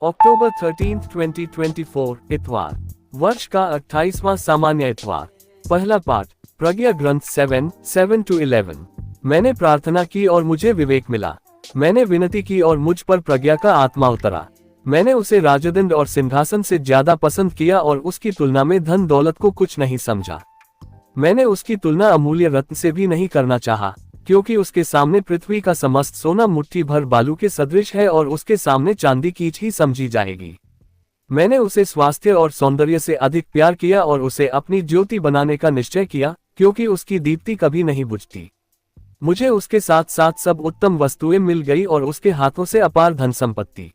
अक्टूबर 13, 2024 इतवार, वर्ष का 28वां सामान्य इतवार। पहला पाठ, प्रज्ञा ग्रंथ 7:7-11। मैंने प्रार्थना की और मुझे विवेक मिला। मैंने विनती की और मुझ पर प्रज्ञा का आत्मा उतरा। मैंने उसे राजदंड और सिंहासन से ज्यादा पसंद किया और उसकी तुलना में धन दौलत को कुछ नहीं समझा। मैंने उसकी तुलना अमूल्य रत्न से भी नहीं करना चाहा, क्योंकि उसके सामने पृथ्वी का समस्त सोना मुट्ठी भर बालू के सदृश है और उसके सामने चांदी कीच ही समझी जाएगी। मैंने उसे स्वास्थ्य और सौंदर्य से अधिक प्यार किया और उसे अपनी ज्योति बनाने का निश्चय किया, क्योंकि उसकी दीप्ति कभी नहीं बुझती। मुझे उसके साथ साथ सब उत्तम वस्तुएं मिल गई और उसके हाथों से अपार धन संपत्ति।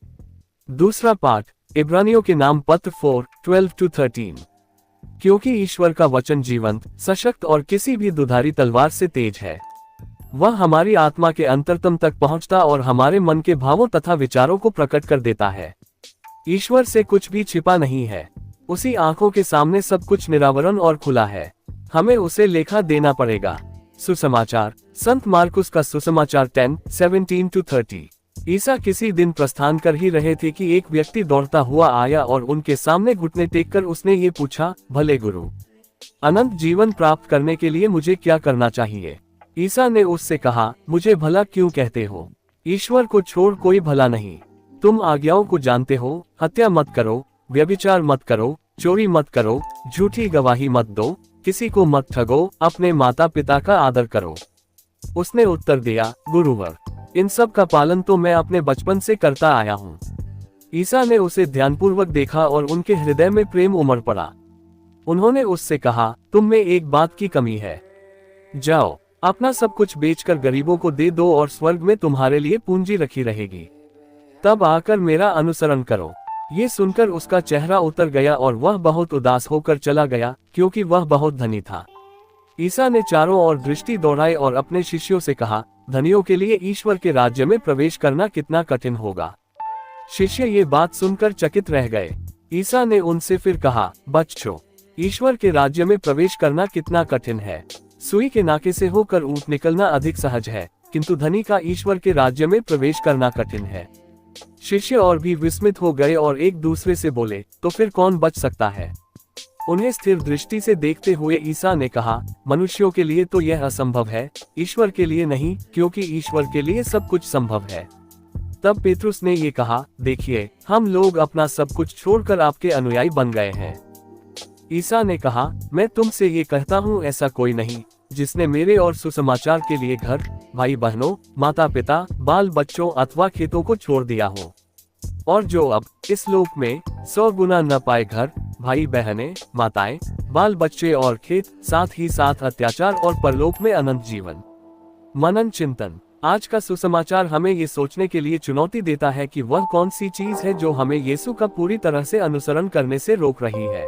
दूसरा पाठ, इब्रानियों के नाम पत्र 4:12-13। क्योंकि ईश्वर का वचन जीवंत, सशक्त और किसी भी दुधारी तलवार से तेज है। वह हमारी आत्मा के अंतरतम तक पहुंचता और हमारे मन के भावों तथा विचारों को प्रकट कर देता है। ईश्वर से कुछ भी छिपा नहीं है। उसी आंखों के सामने सब कुछ निरावरण और खुला है। हमें उसे लेखा देना पड़ेगा। सुसमाचार, संत मार्कुस का सुसमाचार 10:17-30। ईसा किसी दिन प्रस्थान कर ही रहे थे कि एक व्यक्ति दौड़ता हुआ आया और उनके सामने घुटने टेककर उसने ये पूछा, भले गुरु, अनंत जीवन प्राप्त करने के लिए मुझे क्या करना चाहिए? ईसा ने उससे कहा, मुझे भला क्यों कहते हो? ईश्वर को छोड़ कोई भला नहीं। तुम आज्ञाओं को जानते हो, हत्या मत करो, व्यभिचार मत करो, चोरी मत करो, झूठी गवाही मत दो, किसी को मत ठगो, अपने माता पिता का आदर करो। उसने उत्तर दिया, गुरुवर, इन सब का पालन तो मैं अपने बचपन से करता आया हूँ। ईसा ने उसे ध्यानपूर्वक देखा और उनके हृदय में प्रेम उमड़ पड़ा। उन्होंने उससे कहा, तुम में एक बात की कमी है। जाओ, अपना सब कुछ बेचकर गरीबों को दे दो और स्वर्ग में तुम्हारे लिए पूंजी रखी रहेगी। तब आकर मेरा अनुसरण करो। ये सुनकर उसका चेहरा उतर गया और वह बहुत उदास होकर चला गया, क्योंकि वह बहुत धनी था। ईसा ने चारों ओर दृष्टि दौड़ाई और अपने शिष्यों से कहा, धनियों के लिए ईश्वर के राज्य में प्रवेश करना कितना कठिन होगा। शिष्य ये बात सुनकर चकित रह गए। ईसा ने उनसे फिर कहा, बच्चों, ईश्वर के राज्य में प्रवेश करना कितना कठिन है। सुई के नाके से होकर ऊंट निकलना अधिक सहज है, किंतु धनी का ईश्वर के राज्य में प्रवेश करना कठिन है। शिष्य और भी विस्मित हो गए और एक दूसरे से बोले, तो फिर कौन बच सकता है? उन्हें स्थिर दृष्टि से देखते हुए ईसा ने कहा, मनुष्यों के लिए तो यह असंभव है, ईश्वर के लिए नहीं, क्योंकि ईश्वर के लिए सब कुछ संभव है। तब पेतरुस ने ये कहा, देखिए, हम लोग अपना सब कुछ छोड़कर आपके अनुयायी बन गए हैं। ईसा ने कहा, मैं तुमसे ये कहता हूँ, ऐसा कोई नहीं जिसने मेरे और सुसमाचार के लिए घर, भाई बहनों, माता पिता, बाल बच्चों अथवा खेतों को छोड़ दिया हो, और जो अब इस लोक में 100 गुना न पाए घर, भाई बहनें, माताएं, बाल बच्चे और खेत, साथ ही साथ अत्याचार और परलोक में अनंत जीवन। मनन चिंतन। आज का सुसमाचार हमें ये सोचने के लिए चुनौती देता है कि वह कौन सी चीज है जो हमें यीशु का पूरी तरह से अनुसरण करने से रोक रही है।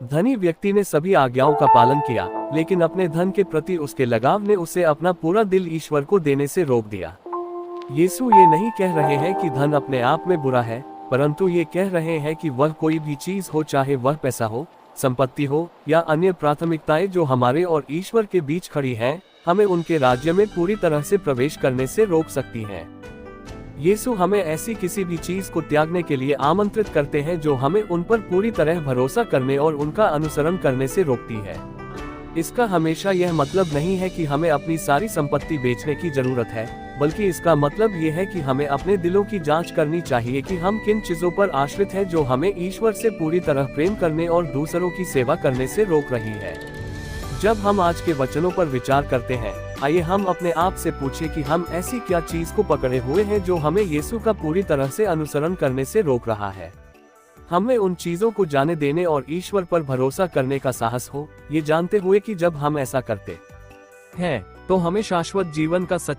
धनी व्यक्ति ने सभी आज्ञाओं का पालन किया, लेकिन अपने धन के प्रति उसके लगाव ने उसे अपना पूरा दिल ईश्वर को देने से रोक दिया। यीशु ये नहीं कह रहे हैं कि धन अपने आप में बुरा है, परंतु ये कह रहे हैं कि वह कोई भी चीज हो, चाहे वह पैसा हो, संपत्ति हो या अन्य प्राथमिकताएं जो हमारे और ईश्वर के बीच खड़ी हैं, हमें उनके राज्य में पूरी तरह से प्रवेश करने से रोक सकती हैं। यीशु हमें ऐसी किसी भी चीज को त्यागने के लिए आमंत्रित करते हैं जो हमें उन पर पूरी तरह भरोसा करने और उनका अनुसरण करने से रोकती है। इसका हमेशा यह मतलब नहीं है कि हमें अपनी सारी संपत्ति बेचने की जरूरत है, बल्कि इसका मतलब यह है कि हमें अपने दिलों की जांच करनी चाहिए कि हम किन चीजों पर आश्रित हैं जो हमें ईश्वर से पूरी तरह प्रेम करने और दूसरों की सेवा करने से रोक रही है। जब हम आज के वचनों पर विचार करते हैं, आइए हम अपने आप से पूछें कि हम ऐसी क्या चीज को पकड़े हुए हैं जो हमें यीशु का पूरी तरह से अनुसरण करने से रोक रहा है। हमें उन चीजों को जाने देने और ईश्वर पर भरोसा करने का साहस हो, ये जानते हुए कि जब हम ऐसा करते हैं तो हमें शाश्वत जीवन का सच्चा